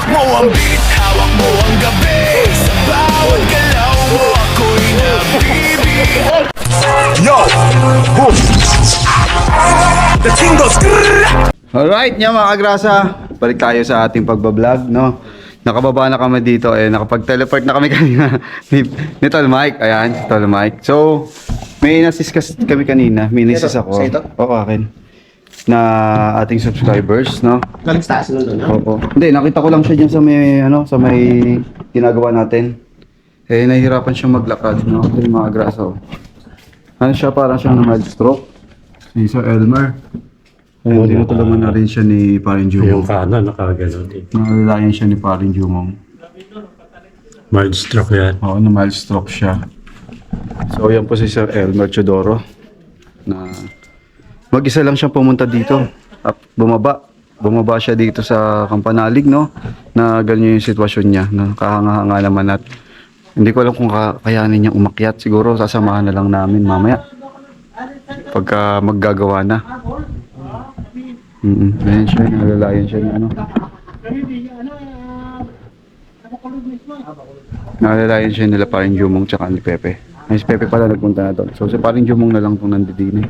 Hawak mo ang beat, hawak mo ang gabi. Sa bawat galaw mo ako'y nabibig. Yo! Boom! The king goes Alright, mga kagrasa, balik tayo sa ating pagbablog, no? Nakababa na kami dito, nakapag-teleport na kami kanina ni Tol Mike. Ayan, si Tol Mike. So, may inassist kami kanina, may inassist ako. Sa ito? Oo, akin. Na ating subscribers, no? Galing sa taas nun doon, no? Oo. Hindi, nakita ko lang siya dyan sa may, sa may ginagawa natin. Nahihirapan siya maglakad, no? Yung mga kagrasa, oh. Ano siya, parang siyang mild stroke. Si Sir Elmer. Ayun, tinutulungan na rin siya ni Paring Jumong. Yung kanan, nakaganon eh. Nalalayan siya ni Paring Jumong. Mild stroke yan. Oo, na mild stroke siya. So, yan po si Sir Elmer Chodoro. Na mag-isa lang siya pumunta dito. At bumaba siya dito sa Kampanalig, no? Na ganyan yung sitwasyon niya. Na kahanga-hanga naman at hindi ko alam kung kakayanin niya umakyat. Siguro sasamahan na lang namin mamaya. Pagka maggagawa na. Ayan siya, nalalayan siya ni Nalalayan siya nila Paring Jumong tsaka ni Pepe. Ay, si Pepe pala nagpunta na doon. So si Paring Jumong na lang itong nandidin.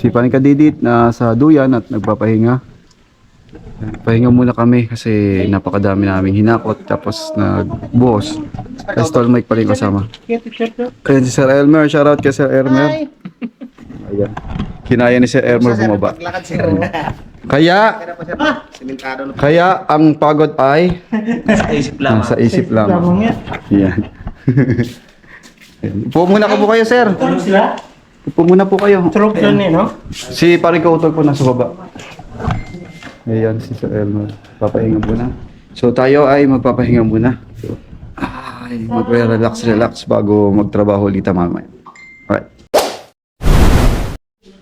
Si Paring Kadidit na sa duyan at nagpapahinga. Pahinga muna kami kasi napakadami namin hinakot tapos nagbuhos. Tapos Tol Mike pa rin kasama. Ayan si Sir Elmer, shoutout kay Sir Elmer. Ayan. Kinaya ni Sir Elmer bumaba. Kaya ang pagod ay nasa isip lamang. Yan. Upo muna ka po kayo, sir. Upo muna po kayo. Si Paring Kautol po nasa baba. Ayan si Sir Elmer. Papahinga muna. So tayo ay magpapahinga muna. So, magre-relax bago magtrabaho ulit mamaya.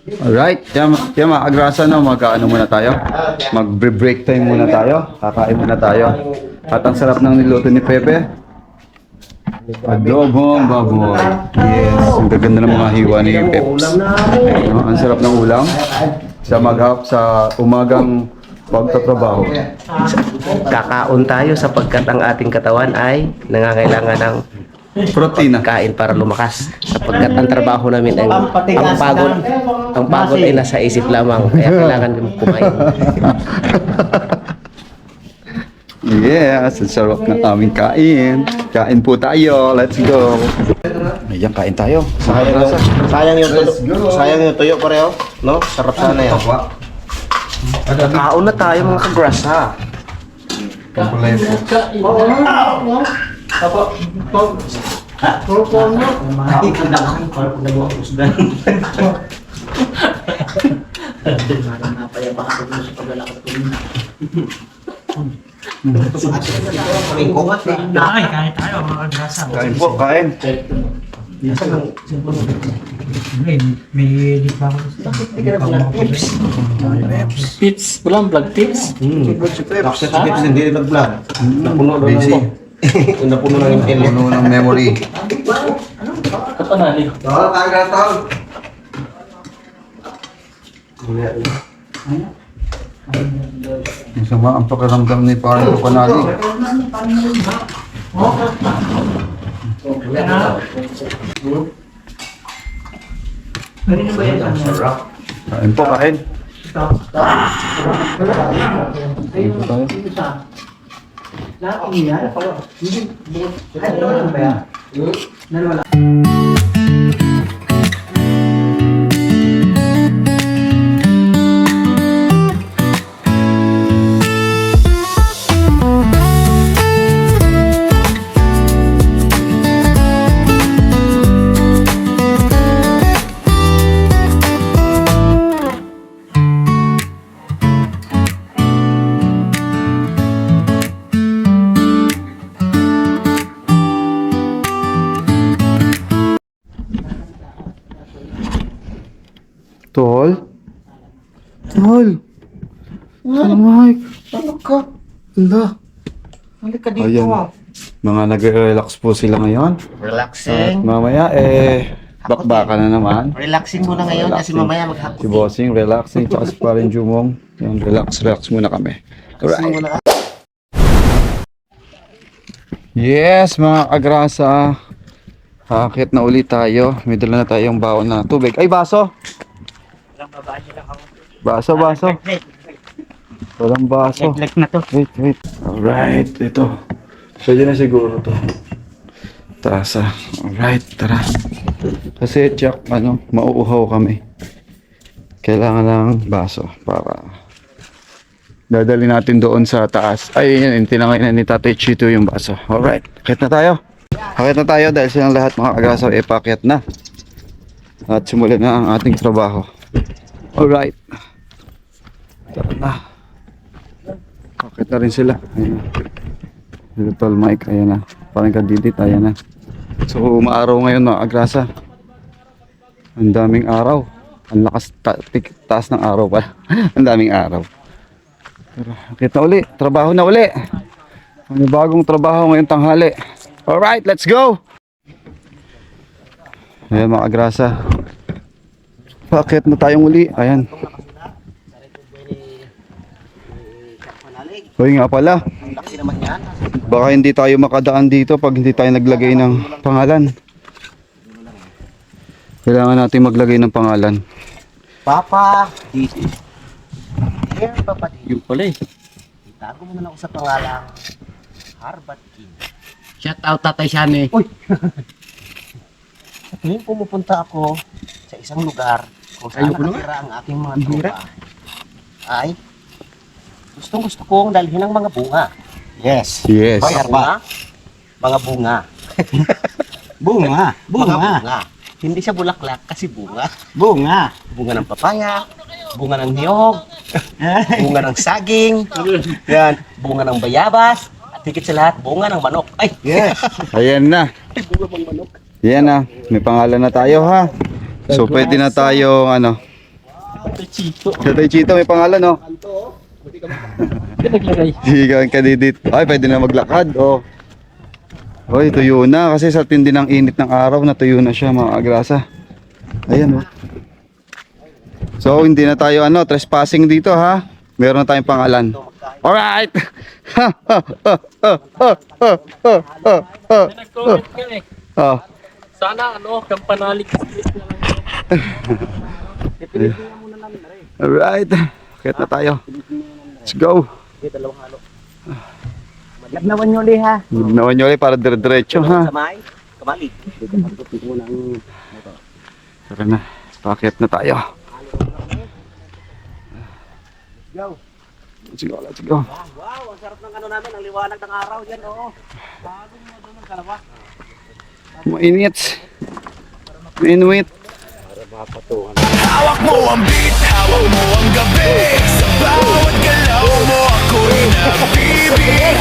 Alright, yan mga agrasa, no, muna tayo. Mag-break time muna tayo. Kakain muna tayo. At ang sarap ng niluto ni Pepe. Adobong baboy. Yes, ang gaganda ng mga hiwa ni Peps. Ang sarap ng ulam. Sa umagang pagtatrabaho. Kakaon tayo sapagkat ang ating katawan ay nangangailangan ng Protina. kain para lumakas. Sapagkat ang trabaho namin ay ang pagod ay nasa isip lamang. Kaya kailangan kumain. Yes, ang sarap ng aming kain. Kain po tayo. Let's go. Ayan, kain tayo. Sayang yung tuyo pareho. No? Sarap sana yan. Kaon na tayo mga kagrasa. Kain tayo mga grasa. Kain po, kain. May di pa ako. Tips. Walang vlog tips. Hindi nag-vlog. Napuno doon Busy. Napuno ng internet. Puno ng memory. Kapanali. Masama ang pakiramdam ni Paring Kapanali. Kain po, kain. Kain po tayo. Tol? Mike. Ano ka? Ala. Halika dito. Ayan. Mga nagre-relax po sila ngayon. At Relaxing. mamaya bakbaka na naman. Relaxing muna ngayon kasi mamaya maghapon. Si Bossing relaxing, tsaka si Paring Jumong. Yan, relax muna kami. Alright. Yes, mga agrasa. Akit na ulit tayo. May dala na tayong baon na tubig. Ay, baso! Baso. Walang baso. na to. Wait. Alright, ito. Pwede na siguro to. Tasa. Alright, tara. Kasi tsak, mauuhaw kami. Kailangan lang baso para dadali natin doon sa taas. Ay, yun, tinangay na ni Tatay Chito yung baso. Alright, akit na tayo. Akit na tayo dahil silang lahat mga agasaw pakyat na. At simulan na ang ating trabaho. Alright. Tara na. Akit na rin sila. Ayan na. Little Mike, ayan na. Parang kadidit, ayan na. So, umaaraw ngayon mga agrasa. Ang daming araw. Ang lakas taas ng araw pa. Ang daming araw. Pero akit na uli. Trabaho na uli. May bagong trabaho ngayong tanghali. Alright, let's go! Ayan mga agrasa. Akit na tayong uli. Ayan. Hoy nga pala. Baka hindi tayo makadaan dito pag hindi tayo naglagay ng pangalan. Kailangan natin maglagay ng pangalan. Papa dito. Papa dito. Yung pala eh. Tago mo na lang ako sa pangalang Harbat King. Shout out Tatay Shane. Uy! Sa tuwing pumupunta ako sa isang lugar kung saan nakatira ang aking mga tropa, ay gusto kong dalhin ang mga bunga. Yes. Yes. Hoy, Harbat. Mga bunga. Bunga. Mga bunga. Hindi siya bulaklak kasi bunga. Bunga. Bunga ng papaya, bunga ng niyog, bunga ng saging, yan, bunga ng bayabas, at higit sa lahat, bunga ng manok. Ay! Yes. Ayan na. Bunga ng manok. Yan na. May pangalan na tayo ha. So pwede na tayo Chito. Tatay Chito may pangalan no. Naglagay. Hindi ka kadidit. Ay pwede na maglakad oh. Hoy, tuyo na kasi sa tindi ng init ng araw na tuyo na siya mga agrasa. Ayan oh. So hindi na tayo trespassing dito ha. Meron na tayong pangalan. Alright. Nag-comment ka eh. Oh. Sana kampanalig split na lang. Alright. Kaya na tayo. Let's go. Nagnawan nyo ulit ha. Nawan nyo ulit para dire-diretso ha. Samay, kabalik. Tara na. Pakyat na tayo. Let's go. Let's go. Wow, ang sarap ng namin, ang liwanag ng araw dyan, oo. Bagong mo doon ang kalawa. Mainit. Mainit. Hawak mo ang beat, hawak mo ang gabi. Sa bawat galaw mo ako'y nabibig.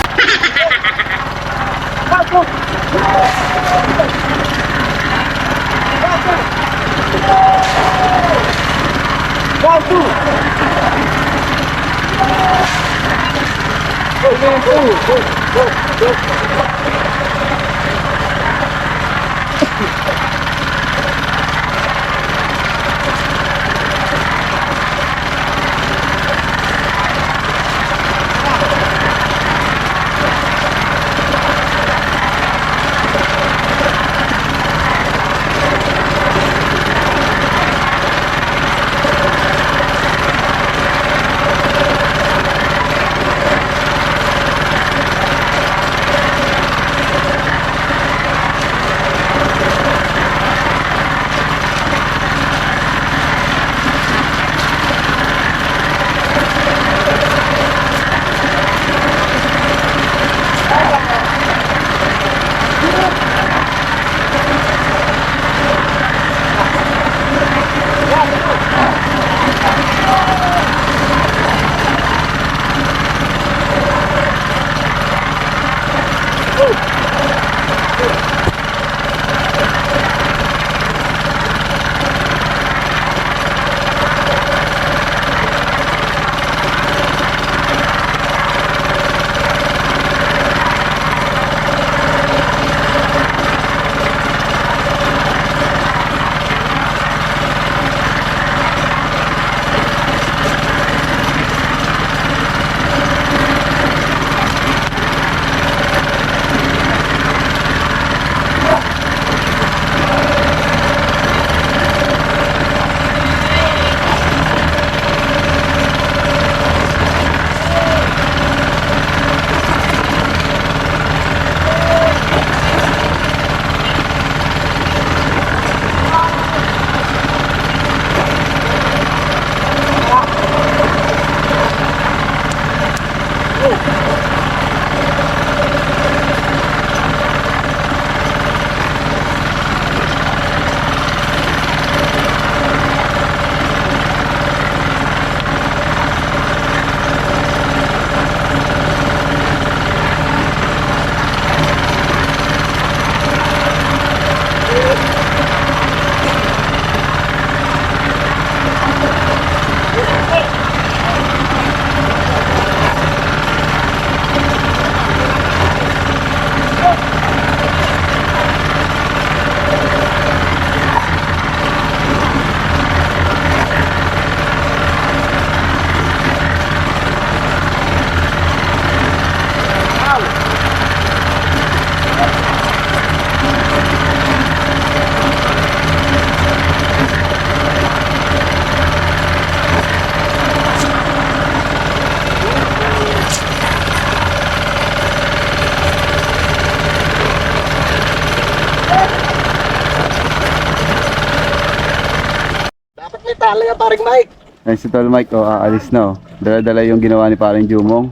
Dala yan, paring Mike. Ay, si Tol Mike, aalis na, Dala-dala yung ginawa ni paring Jumong.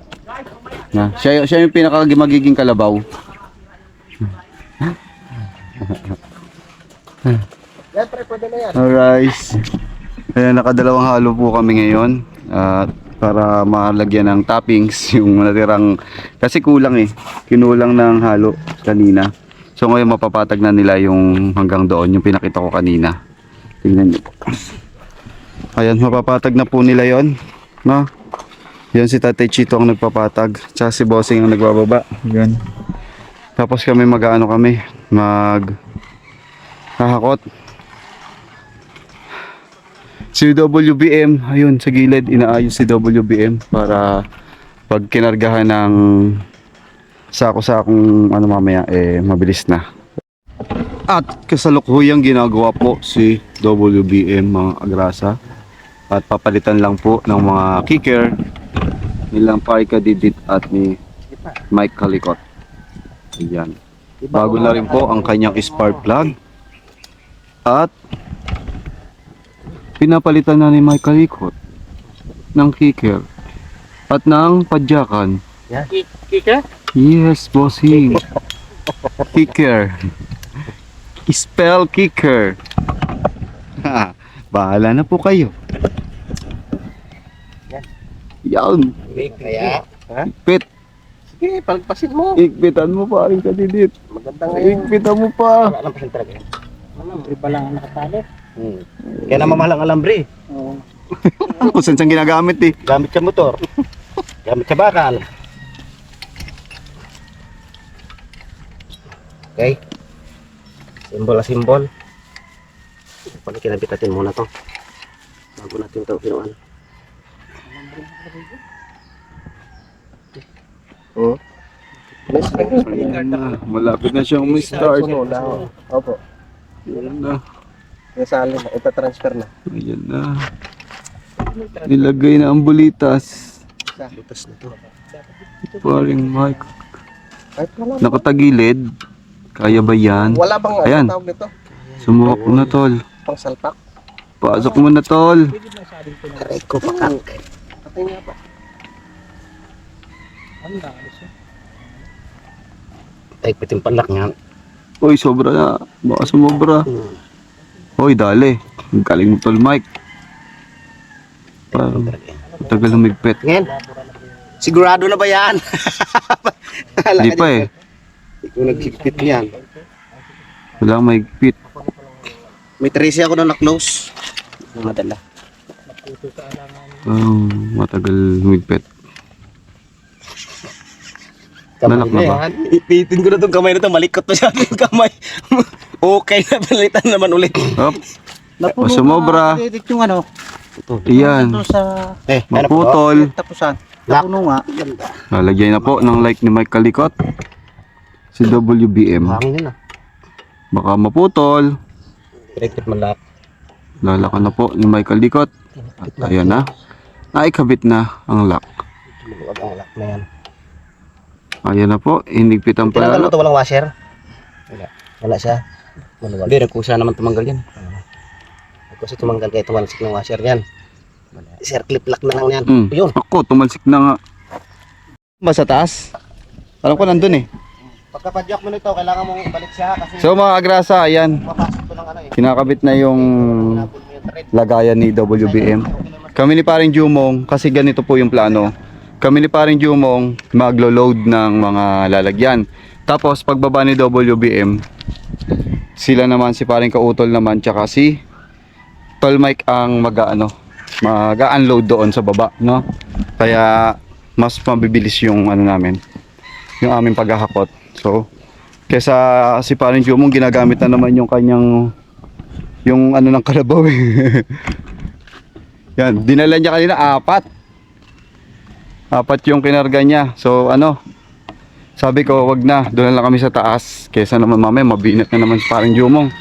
Na, siya yung magiging kalabaw. Yan, pre, pwede na yan. Alright. Ayan, nakadalawang halo po kami ngayon. At para malagyan ng toppings yung natirang, kasi kulang kinulang ng halo kanina. So ngayon mapapatag na nila yung hanggang doon, yung pinakita ko kanina. Tingnan nyo po. Ayan, mapapatag na po nila yon, no? Yan si Tatay Chito ang nagpapatag, tsaka si Bossing ang nagbababa. Yan. Tapos kami hahakot. Si WBM, ayun sa gilid, inaayos si WBM para pag kinargahan ng sako-sakong mamaya, mabilis na. At kasalukuyang ginagawa po si WBM, mga agrasa. At papalitan lang po ng mga kicker nilang Parika Didit at ni Mike Kalikot. Ayan. Bago na rin po ang kanyang spark plug. At pinapalitan na ni Mike Kalikot ng kicker at ng padyakan. Kika? Yes, bossing. Kicker. Spell kicker. Ha, bahala na po kayo. Yan. Kaya, ha? Ikpit. Sige, palagpasin mo. Ikpitan mo pa rin kadidit. Maganda ngayon. Ikpitan mo pa. Wala lang pasin talaga yan. Alambre pa lang ang nakatali. Kaya na mamahal ang alambre. Kung saan siyang ginagamit Gamit sa motor. Gamit sa bakal. Okay. Simbol na simbol. Kinabitin muna to. Bago natin to kinuan. Oh. Ayan na. Malapit na siyang start. Opo. Ayan na. Nasali na. Ita-transfer na. Ayan na. Nilagay na ang bulitas. Butas na to. Paring Mike. Kahit wala. Nakatagilid. Kaya ba yan? Wala bang Ayan. tawag nito? Sumuwak mo na, tol. Pang salpak? Pasok mo na, tol. Aray ko pa. Patay nga pa. Ang dami siya. Ay, pitin palak nga. Uy, sobra na. Baka sumobra. Uy, dali. Ang galing mo, tol, Mike. Parang tagal lumigpit. Ngayon, sigurado na ba yan? Hindi pa eh. Ikaw nagsigpit niyan. Wala mahigpit. May 13 ako na na-close. Madala. Matagal lumigpit. Nalak na ba? Ipitin ko na itong kamay na ito. Malikot na siya yung kamay. Okay na, palitan naman ulit. Hop. O sumobra. Yung ano? Iyan. Sa Maputol. Tapusan. Napuno nga. Lalagyan na po ng like ni Mike Kalikot. Si WBM. Hangin na. Baka maputol. Electric malak. Lalakan na po ni Mike Kalikot. At ayan na. Naikabit na ang lock. Maluwag ang lock na yan. Ayan na po. Hinigpitan pa Tinanggal mo lalo. ito, walang washer? Wala siya. Maluwag. Hindi, nagkusa naman tumanggal yan. Nagkusa tumanggal kaya tumalsik ng washer yan. Sir, clip lock na lang yan. Yun. Ako, tumalsik na nga. Ba sa taas? Alam ko nandun eh. Pagkapadyak mo nito, kailangan mong ibalik siya kasi So mga agrasa, ayan. mapasok ko ng ano eh. Kinakabit na yung Napul mo yung thread. lagayan ni WBM. Kami ni paring Jumong, kasi ganito po yung plano. Kami ni paring Jumong maglo-load ng mga lalagyan. Tapos pagbaba ni WBM, sila naman, si paring Kautol naman, tsaka si Tol Mike ang mag-unload doon sa baba, no? Kaya mas mabibilis yung namin, yung aming paghahakot. So, kesa si paring Jumong ginagamit na naman yung kanyang ng kalabaw eh. Yan, dinala niya kanina 4 yung kinarga niya. So sabi ko wag na, doon lang kami sa taas kesa naman mamaya mabinat na naman si paring Jumong.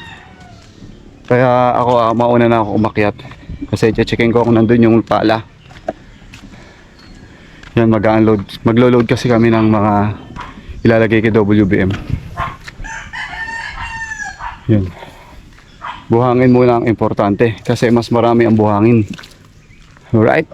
Kaya ako mauna na ako umakyat kasi checkin ko kung nandun yung pala. Yan, maglo-load kasi kami ng mga ilalagay kay WBM. Yan. Buhangin muna ang importante kasi mas marami ang buhangin. Alright.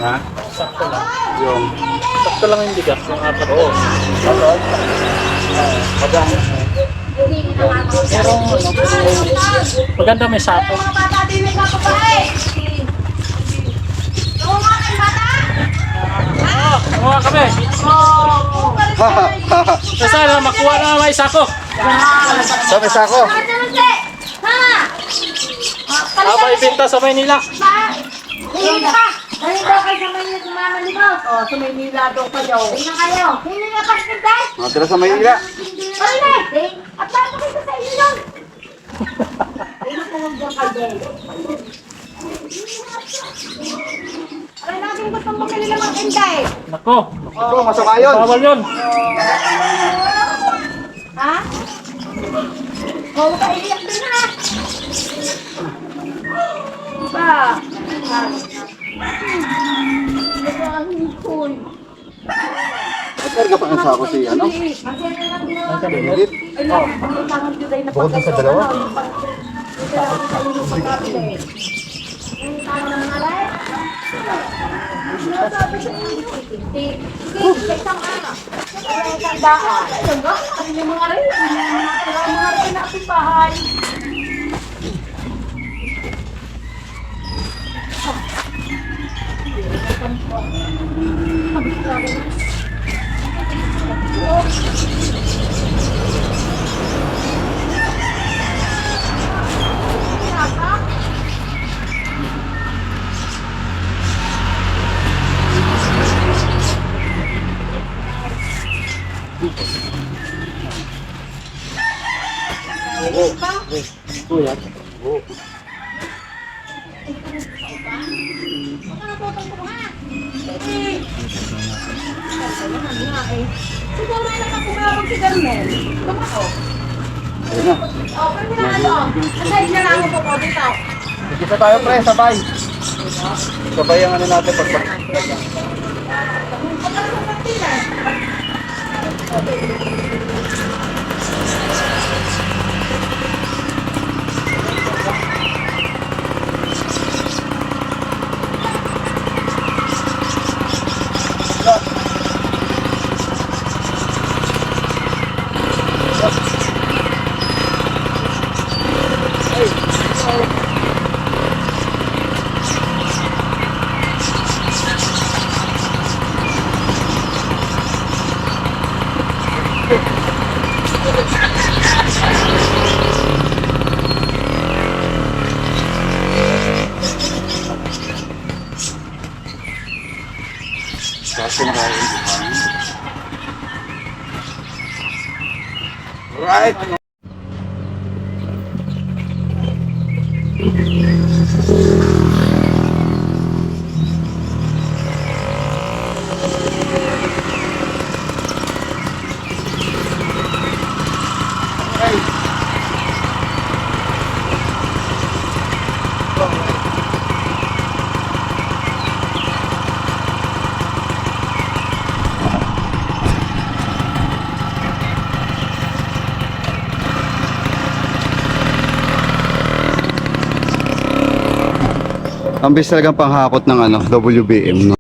Ha? Sakto lang. Yung Sakto lang yung bigas. Yung apat. Oo. Maganda. Pero maganda may sato. Mga bata din may kapapae. Oo nga kay bata. Kumuha kami. Saan makuha na may sako? Sabi sa ako. Ha? Aba ibenta sa Maynila. Hindi pa. Dahil daw kayo sa Maynila sumamaligaw. O, sa Maynila daw kayo. Tingnan kayo. Hindi nga pas na dahil. Matira sa Maynila. Pwede. At paano kayo sa inyo lang? Ano po huwag dyan kayo? Aray natin gustong bumili ng mga tinda eh. Nako. Ito, masok ayon. Bawal yun. Ha? Huwag ka iiyak din ha. Ba? Ito ang hipon. Karga pa ng sako si ano? Edit. Bukod dun sa dalawa? Siguro na nakapumabog si Carmel. Tumako. O, pwede na ano. Aside na lang ako po dito. Kita tayo pre, sabay. Sabay ang ano natin pag Alright. Ang bis talagang panghakot ng ano, WBM, no?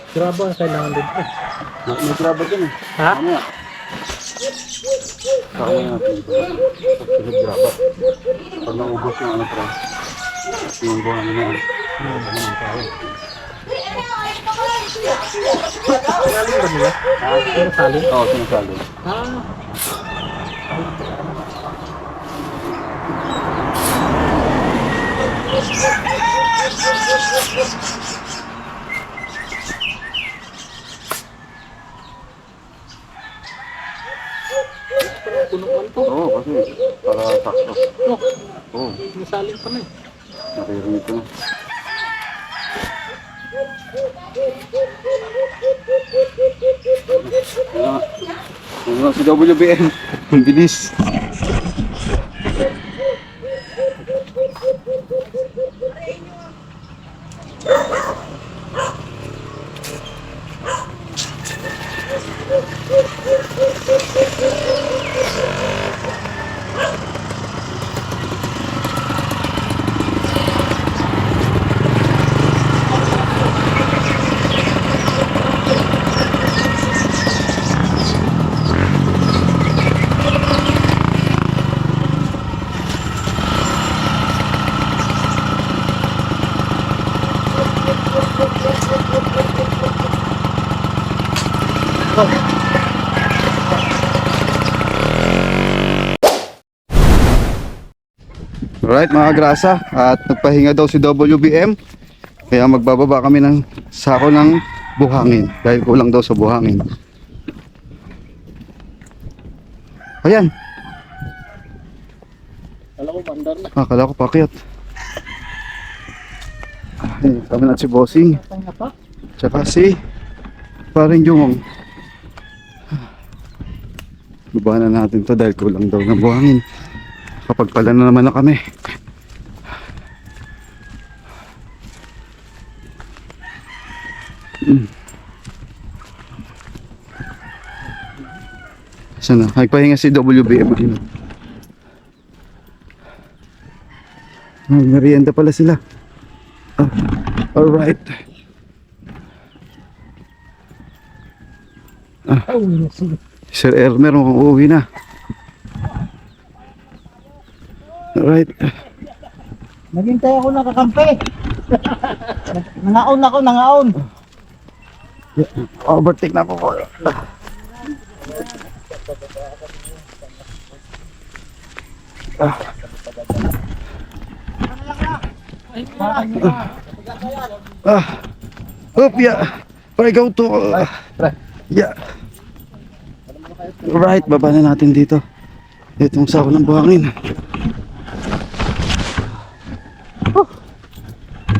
Grabo ang kailangan din. May grabber din eh. Ha? Ano nga? Saka nga natin ito. Pagkasit grabber. Pag naubos ng ano pa, yung buwan na yan. Ano naman tayo? Saling ba nila? Pero saling? Oo, sinasali. Ah. Oo, kasi para sakto. Oo, May saling pa na eh. nakirinig ko na. Ano si WBM? Ang bilis. Alright mga grasa, at nagpahinga daw si WBM. Kaya magbababa kami ng sako ng buhangin dahil kulang daw sa buhangin. Ayan. Alam ko, bandar na. Akala ko pakyat. Kami na si Bossing. Tanga pa. Tsaka si Paring Jumong. Baba na natin to dahil kulang daw ng buhangin. Kapag pala na naman na kami. Saan na? Nagpahinga si WBM. Merienda pala sila. Alright. Sir Elmer, mukhang uuwi na. Alright. Naghintay ako nakakampi. Nangaon ako, nangaon. Overtake na ako. Up, yeah. Para go to. Yeah. Right, baba na natin dito. Itong sako ng buhangin.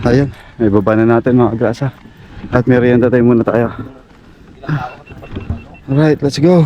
Ayan, may baba na natin mga grasa. At merienda tayo muna tayo. Alright, let's go.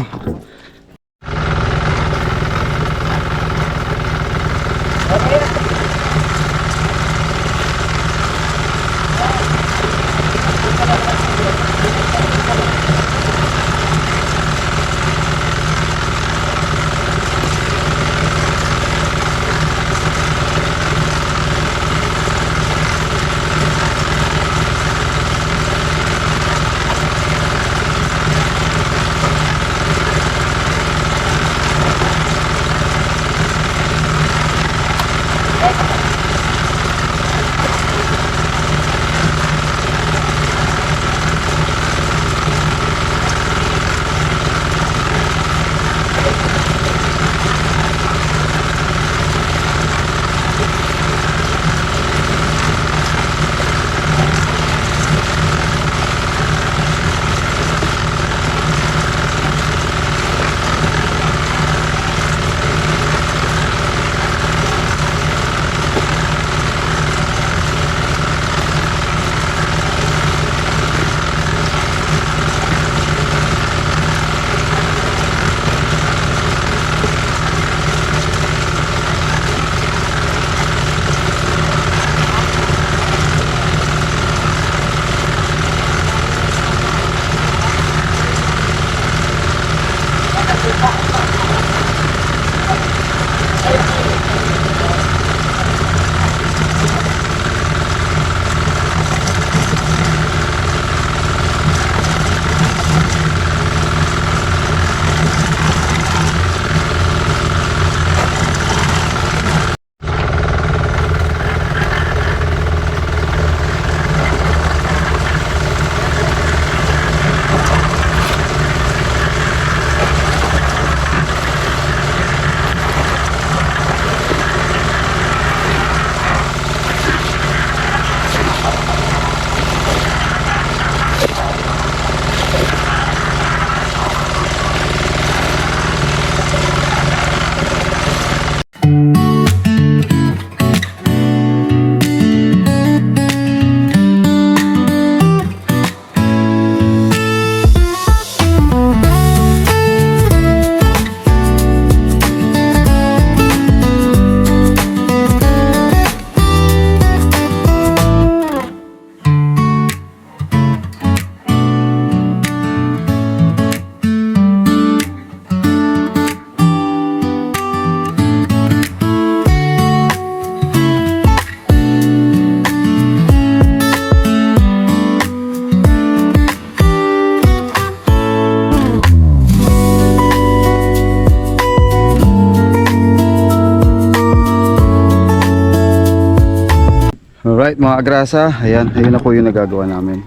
Alright mga agrasa, ayan na po yung nagagawa namin.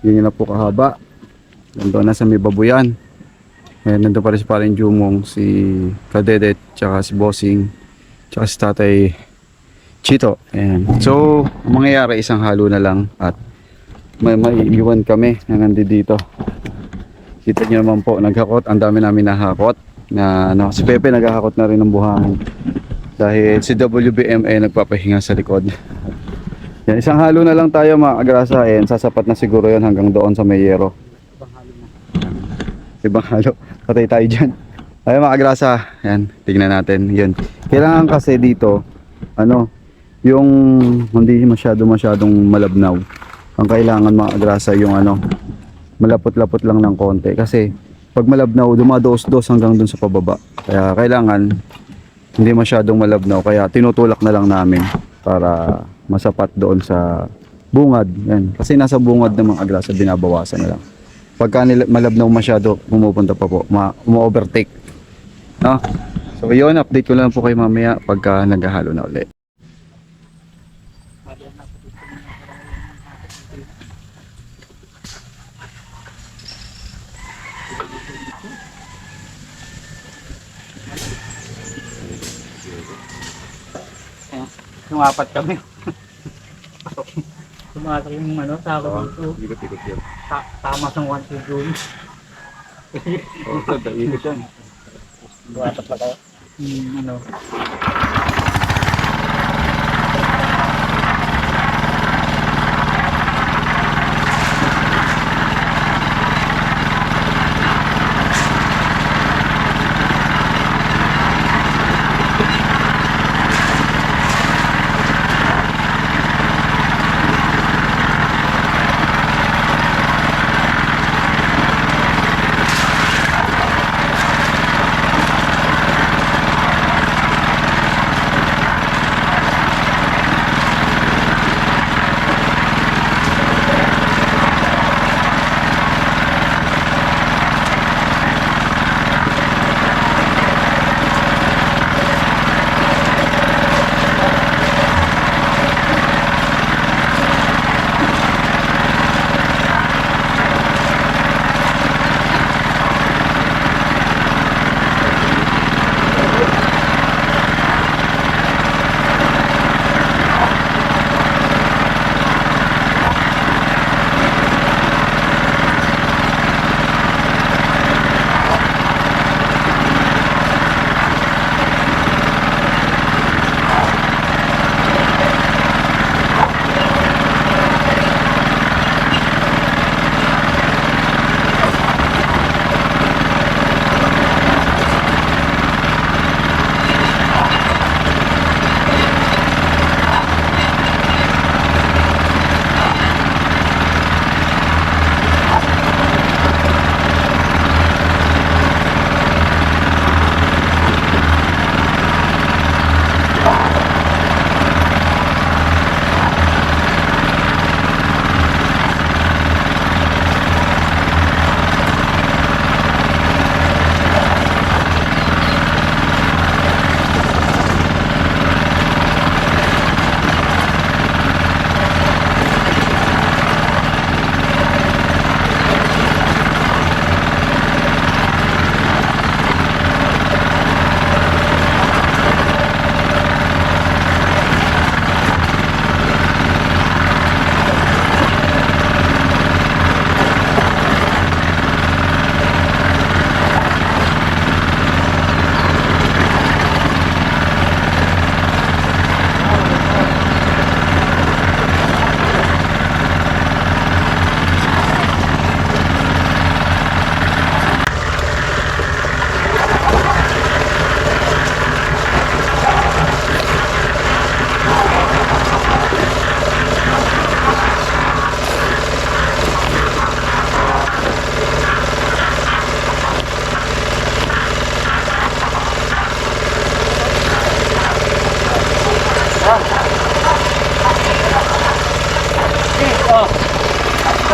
Yun na po kahaba. Nandun na sa may babuyan. Ayan, nandun pa rin si Paring Jumong, si Kadedet, tsaka si Bossing, tsaka si Tatay Chito. Ayan. So, mangyayari isang halo na lang at may maiiwan kami na nandito. Kita nyo naman po, naghakot. Ang dami namin nahakot. Si Pepe naghahakot na rin ng buhangin. Dahil si WBM ay nagpapahinga sa likod. Yan, isang halo na lang tayo mga agrasa. Ayan, sasapat na siguro yon hanggang doon sa Mayero. Ibang halo. Patay tayo dyan. Ay mga agrasa, yan, tignan natin. Yun. Kailangan kasi dito, ano, yung hindi masyadong malabnaw. Ang kailangan mga agrasa yung ano, malapot-lapot lang ng konti. Kasi pag malabnaw, dumados-dos hanggang dun sa pababa. Kaya kailangan hindi masyadong malabnaw. Kaya tinutulak na lang namin para masapat doon sa bungad. Yan. Kasi nasa bungad ng mga agrasa, binabawasan na lang. Pagka malabnaw masyado, pumupunta pa po, ma-overtake. No? So yun, update ko lang po kayo mamaya pagka naghahalo na ulit. Sumapat kami. Sumatak yung ano, tao dito. Ikot-ikot yun. Tama sa 1 June. Ikot yan. Buwatot pa kayo. Ano.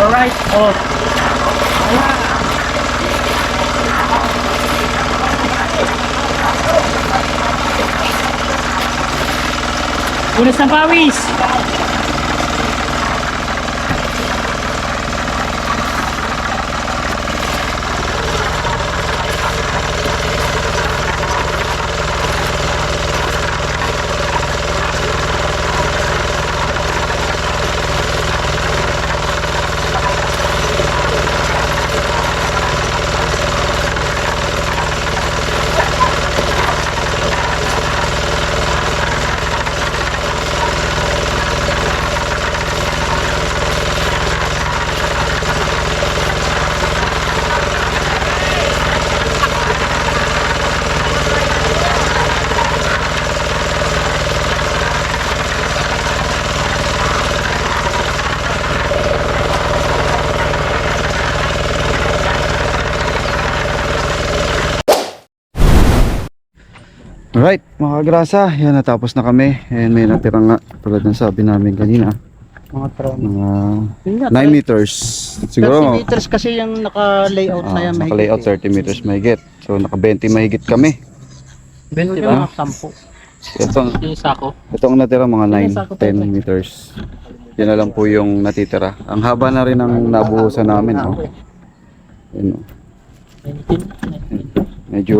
Alright, Unas ng pawis! Alright, mga kagrasa, yan natapos na kami. And may natira nga, tulad ng sabi namin kanina, Mga mga 9 meters. Siguro, 30 meters kasi yung naka-layout na yan. naka-layout 30 meters mahigit. So, naka 20 mahigit kami. 20 Diba? mga 10. Itong, Yung sako. itong natira mga 9, 10 meters. Yan na lang po yung natitira. Ang haba na rin ang nabuhusan namin. No? Yun, no? Medyo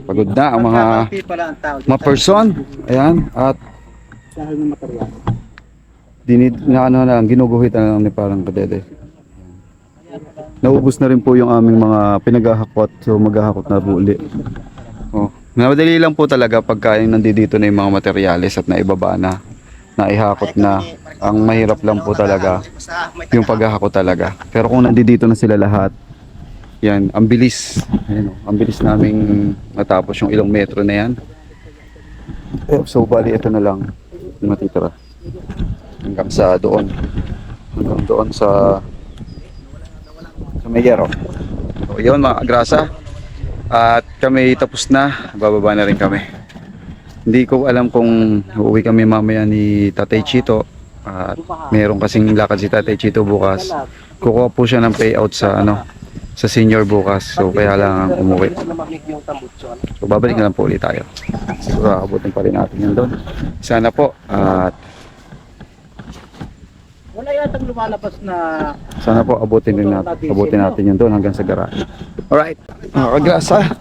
pagod na ang mga person. Ayan. At ginuguhit na lang ni parang kadede. Naubos na rin po yung aming mga pinaghahakot. So maghahakot na po uli. Oh. Madali lang po talaga pagka nandito na yung mga materyales at naibaba na, naihakot na. Ang mahirap lang po talaga yung paghahakot talaga. Pero kung nandito na sila lahat, yan, ang bilis. Ayan, oh, ang bilis naming matapos yung ilang metro na yan. So bali ito na lang yung matitira. Hanggang sa doon. Hanggang doon sa Mayero. So yun mga kagrasa. At kami tapos na. Bababa na rin kami. Hindi ko alam kung uuwi kami mamaya ni Tatay Chito. At meron kasing lakad si Tatay Chito bukas. Kukuha po siya ng payout sa sa senior bukas. So kaya lang umuwi. So babalik na lang po ulit tayo. Siguro abutin pa rin natin yun doon. Sana po. At Wala yatang lumalabas na sana po abutin natin yun doon hanggang sa garahe. Alright. Mga kagrasa.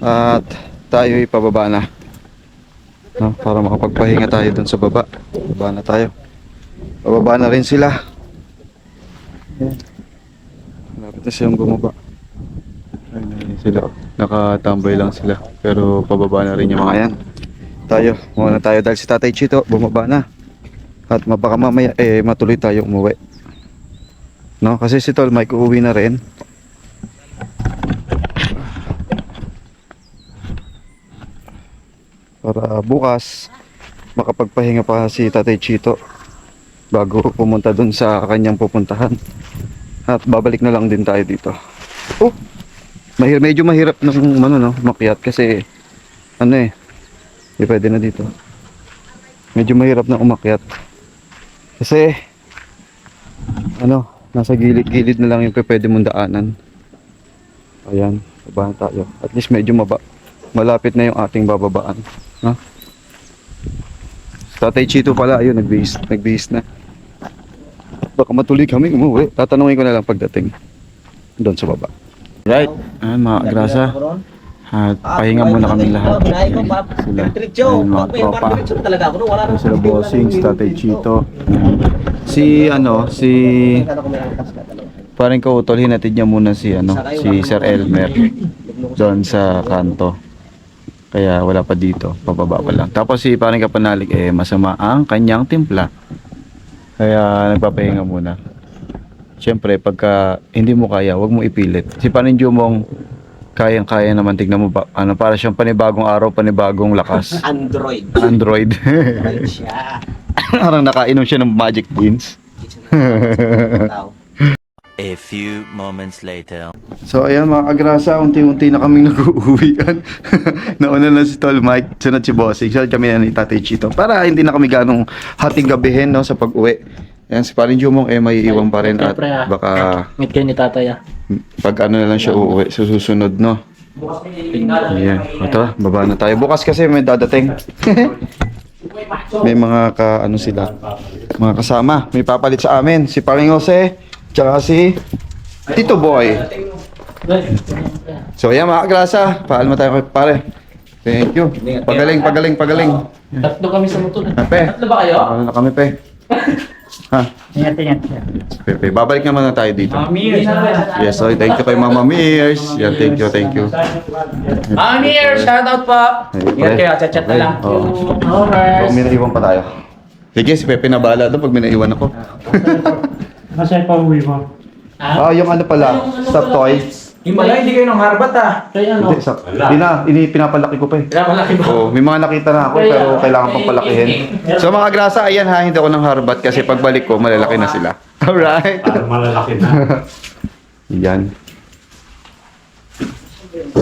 At tayo ipababa na. No, para makapagpahinga tayo doon sa baba. Baba na tayo. Pababa na rin sila. Ayan. Malapit na silang bumaba. Ayun sila. Nakatambay lang sila. Pero pababa na rin yung mga yan. Tayo. Muna tayo dahil si Tatay Chito bumaba na. At baka mamaya matuloy tayo umuwi. No? Kasi si Tol Mike uuwi na rin. Para bukas makapagpahinga pa si Tatay Chito bago pumunta dun sa kanyang pupuntahan. At babalik na lang din tayo dito. Oh, medyo mahirap ng makyat kasi hindi pwede na dito. Medyo mahirap na umakyat. Kasi nasa gilid-gilid na lang yung pwede mong daanan. Ayan, babahan tayo. At least medyo malapit na yung ating bababaan. Ha? Tatay Chito pala, ayun, nagbihis na. Baka matuloy kami umuwi. Tatanungin ko na lang pagdating doon sa baba. Right, ayan mga agrasa. At pahinga muna kami lahat. Sila, ayun mga tropa. Ayun sila bossing, Tatay Chito. Si parang kautol, hinatid niya muna si Sir Elmer doon sa kanto. Kaya wala pa dito, pababa pa lang. Tapos si parang Kapanalig masama ang kanyang timpla. Kaya nagpapahinga muna. Siyempre pagka hindi mo kaya, wag mo ipilit. Si Paring Jumong kayang-kaya naman, tignan mo ba, para siyang panibagong araw, panibagong lakas. Android. Android siya. Parang nakainom siya ng magic beans. A few moments later. So ayan mga kagrasa, unti-unti na kaming nag-uuwian. Nauna na si Tol Mike, sunod si Bossing, sunod kami na ni Tatay Chito. Para hindi na kami ganong hating gabihin sa pag-uwi. Ayan, si Paring Jumong may iwan pa rin at baka meet kayo ni tatay pag na lang siya uuwi sa susunod, no? Ayan, ito, baba na tayo. Bukas kasi may dadating. May mga mga kasama. May papalit sa amin, si Paring Jose, tsaka si Tito Boy. So ayan mga kagrasa, paalam na tayo kay pare. Thank you. Pagaling. Tatlo kami sa motor. Pe, Tatlo ba kayo? ano na kami, pe? Ha? Ingat. Pepe, babalik naman na tayo dito. Mami, Yes, so thank you kay Mama Mears. Yeah, thank you. Mami, shout out po. Ingat kayo, chat na lang. Oo. Alright. So, may naiwan pa tayo. Sige, si Pepe na bahala doon pag may naiwan ako. Nasa pa uwi mo? Yung pala, stop toy. Yung pala, hindi kayo nang harbat Kaya Hindi, pinapalaki ko pa eh. Pinapalaki ba? Oo, may mga nakita na ako pero kailangan pang palakihin. So mga grasa, ayan ha, hindi ako nang harbat kasi pagbalik ko, malalaki na sila. Alright. Malalaki na. Yan.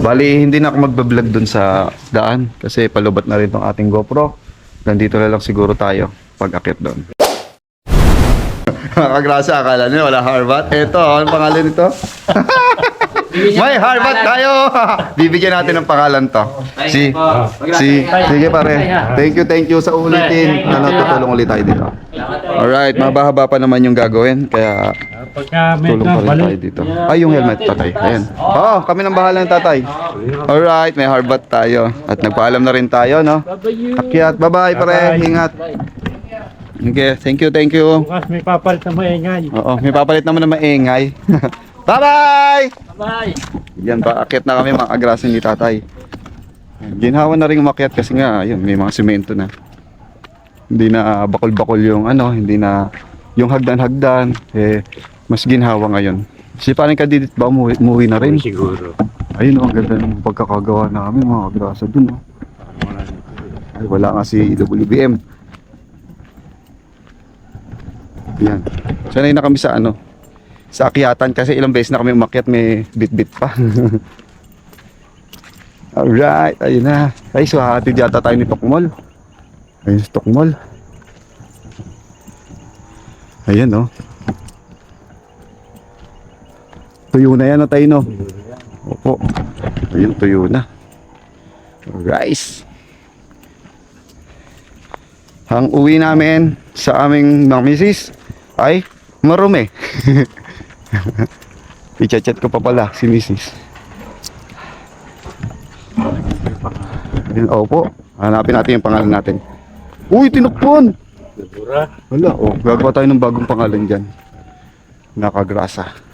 Bali, hindi na ako magbablog dun sa daan kasi palubat na rin tong ating GoPro. Nandito na lang siguro tayo pag akit doon. Mga kagrasa, akala nyo wala harbat. Eto, ano pangalan nito? May harbat tayo! Bibigyan natin ng pangalan to. Sige pare. Thank you sa ulitin na natutulong ulit tayo dito. Alright, mabahaba pa naman yung gagawin. Kaya Pagka may tulong pa rin tayo dito. Ay, yung helmet tatay. Ayan. Oo, kami nang bahala ng tatay. Alright, may harbat tayo. At nagpaalam na rin tayo, no? Akyat, bye-bye pare. Ingat. Okay, thank you. Bukas may papalit na maingay. Oo, may papalit naman na maingay. Bye-bye! Bye! Yan pa, akyat na kami mga agrasin ni tatay. Ginhawa na rin umakyat kasi nga, yun, may mga semento na. Hindi na bakol-bakol yung ano, hindi na yung hagdan-hagdan. Mas ginhawa ngayon. Si parang kadidit ba umuwi na rin? Siguro. Ayun, ang ganda ng pagkakagawa namin mga agrasa dun. Oh. Ay, wala nga si WBM. Yan. Sanay na kami sa ano, sa akyatan kasi ilang beses na kami umakyat, may bit-bit pa. Alright, ayun na. Ay, so hatid yata tayo ni Tokmol. Ayun si Tokmol. Ayan, oh. Tuyo na yan, no, tayo, no? Opo. Ayun, tuyo na. Rice. Ang uwi namin sa aming mga misis ay marumi. I-chat ko pa pala si misis. Ayun, opo. Hanapin natin yung pangalan natin. Uy, tinukpon! Wala, oh. Gagawa tayo ng bagong pangalan dyan. Nakagrasa.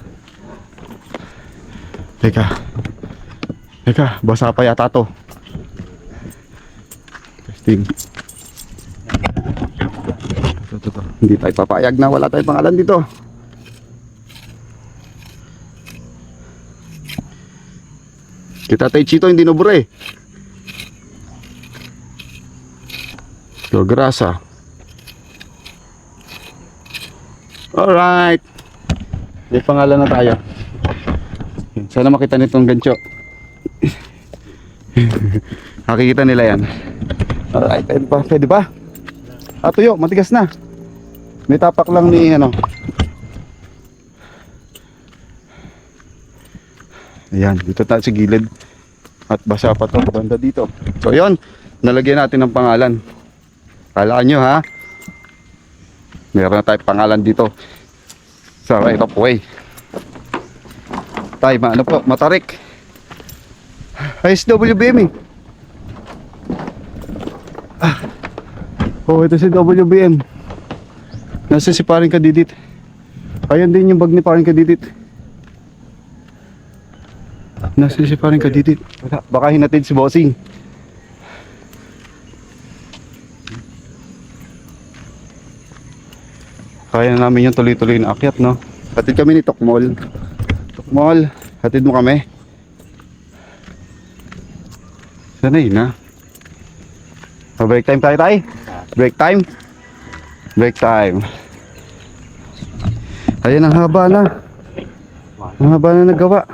Teka, basa pa yata to. Testing. Ito. Hindi tayo papayag na wala tayong pangalan dito. Kita tayo Chito, hindi nabure. So, grasa. Alright. May pangalan na tayo. Sana makita nitong gancho. Nakikita nila yan. Alright, pwede ba? Tuyo, matigas na. May tapak lang ni ano. Ayan, dito tayo sa gilid. At basa pa to, banda dito. So yun, nalagyan natin ng pangalan. Kalaan nyo ha. Meron na tayo pangalan dito sa right of way. Tay, ano po, Matarik. SWBM eh. Oh, ito si WBM. Nasa si paring Kadidit. Ayan din yung bag ni paring Kadidit. Nasa si paring Kadidit. Wala, baka hinatid si Bossing. Kaya na namin yung tuloy-tuloy na akyat, no? Hatid kami ni Tokmol. Tokmol, hatid mo kami. Sanay na. Break time tayo, tay. Break time. Break time. Ayan, ang haba na. Ang haba na nagawa.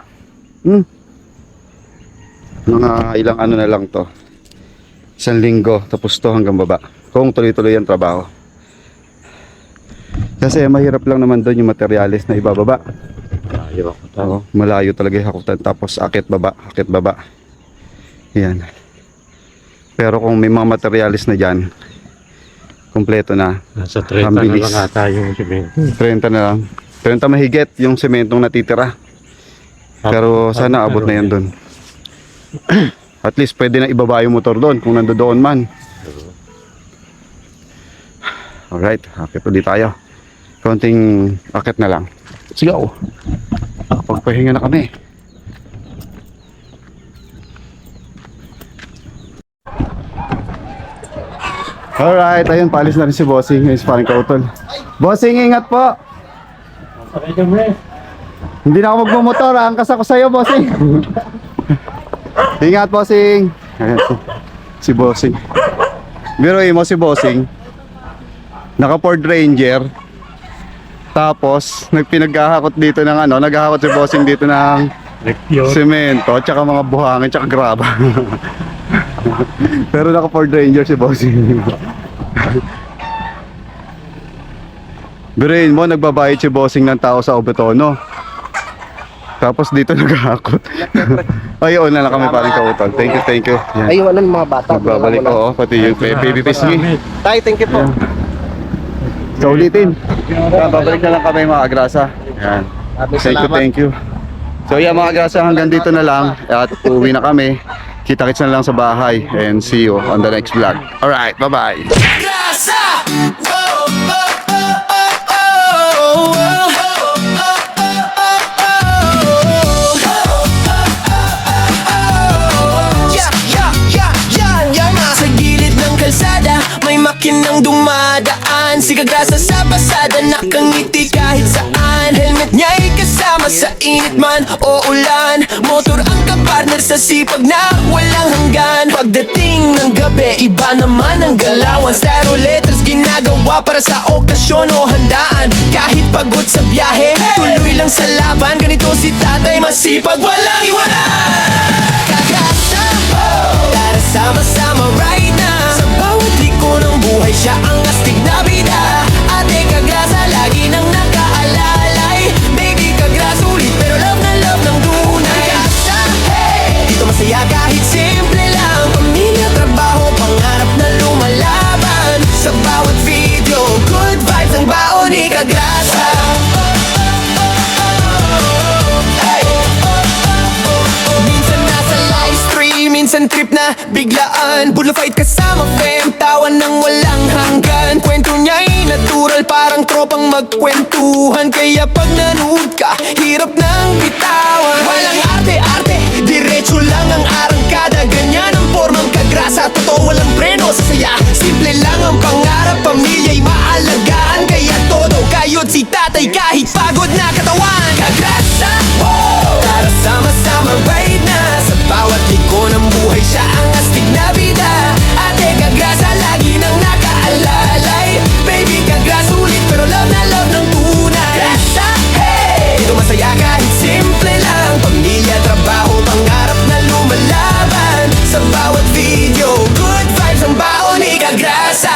Mga ilang ano na lang to. 1 linggo, tapos to hanggang baba. Kung tuloy-tuloy ang trabaho. Kasi mahirap lang naman doon yung materialis na ibababa. Malayo talaga yung hakutan. Tapos akit baba. Yan. Pero kung may mga materialis na dyan, kompleto na. Nasa 30 na lang ata yung semento. 30 na lang. 30 mahigit yung sementong natitira. Pero sana abot na yan doon. At least pwede na ibaba yung motor doon kung nandoon man. Alright, akit ulit tayo. Konting akit na lang. Let's go. Pagpahinga na kami. Alright, ayun, paalis na rin si Bossing. Ngayon si parang kautol. Bossing, ingat po. Hindi na ako magmumotor. Angkas ako sa'yo, Bossing. Ingat, Bossing. Ayan, si Bossing. Biruin mo si Bossing. Naka Ford Ranger. Tapos, nagpinaghahakot dito ng ano, naghahakot si Bossing dito ng Leksyon. semento, tsaka mga buhangin, tsaka graba. Pero naka Ford Ranger si Bossing. Biruin mo, nagbabayad si Bossing ng tao sa Obetono. Tapos dito naghahakot. Ayun na lang kami paring kautol. Thank you. Yan. Ayun, ano mga bata. Magbabalik ko, pati yung Baby Pisngi. Tay, thank you po. So ulitin. Babalik na lang kami mga agrasa. Yan. Thank you. So yeah mga agrasa, hanggang dito na lang. At uuwi na kami. Kita-kits na lang sa bahay. And see you on the next vlog. Alright, bye-bye. Grasa! Whoa, oh, oh, oh, oh, Sa gilid ng kalsada, may makinang dumadaan. Si Kagrasa sa pasada, nakangiti kahit saan. Helmet niya'y kasama sa init man o ulan. Motor ang kapartner sa sipag na walang hanggan. Pagdating ng gabi, iba naman ang galawan. Styro letters ginagawa para sa okasyon o handaan. Kahit pagod sa biyahe, tuloy lang sa laban. Ganito si tatay, masipag, walang iwanan. Kagrasa, tara sama-sama right now. Sa bawat liko ng buhay, siya ang astig na bida. Ate Kagrasa, lagi nang nakaalalay. Baby Kagrasa, ulit pero love na love ng tunay. Kagrasa, hey! Dito masaya kahit simple lang. Pamilya, trabaho, pangarap na lumalaban. Sa bawat video, good vibes ang baon ni Kagrasa. Minsan trip na biglaan, Bullafight kasama fam, tawan ng walang hanggan. Kwento niya'y natural, parang tropang magkwentuhan. Kaya pag nanood ka, hirap nang bitawan. Walang arte-arte, diretso lang ang arangkada. Ganyan ang formang Kagrasa, totoo walang preno sa saya. Simple lang ang pangarap, pamilya'y maalagaan. Kaya todo kayod si tatay kahit pagod na katawan. Kagrasa, wow! Tara sama-sama right na. Sa bawat liko ng buhay, siya ang astig na bida. Ate Kagrasa, lagi nang nakaalalay. Baby Kagrasa, ulit pero love na love ng tunay. Kagrasa, hey! Dito masaya kahit simple lang. Pamilya, trabaho, pangarap na lumalaban. Sa bawat video, good vibes ang baon ni Kagrasa.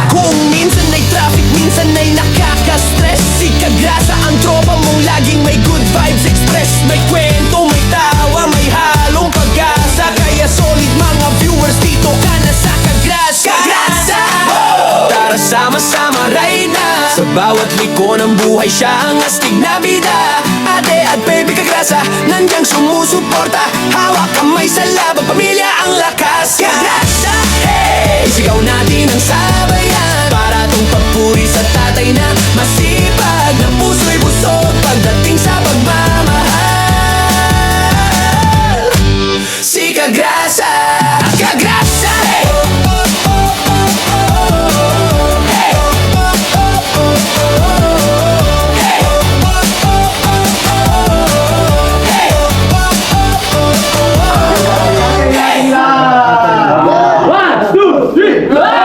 Kung minsan ay traffic, minsan ay nakaka-stress, si Kagrasa ang tropa mong laging may good vibes express. May kwento, may tawa, may halong pag-asa. Kaya solid mga viewers, dito ka na sa Kagrasa. Kagrasa! Tara sama-sama right na. Sa bawat liko ng buhay, siya ang astig na bida. Ate at baby Kagrasa, nandiyan sumusuporta. Hawak kamay sa laban, pamilya ang lakas. Kagrasa, hey! Isigaw natin ang sabayan, para tong papuri sa tatay na masipag, na puso'y busog pagdating sa pagmamahal. Si Kagrasa, Kagrasa, hey! Hey! Hey! Hey! 1, 2, 3,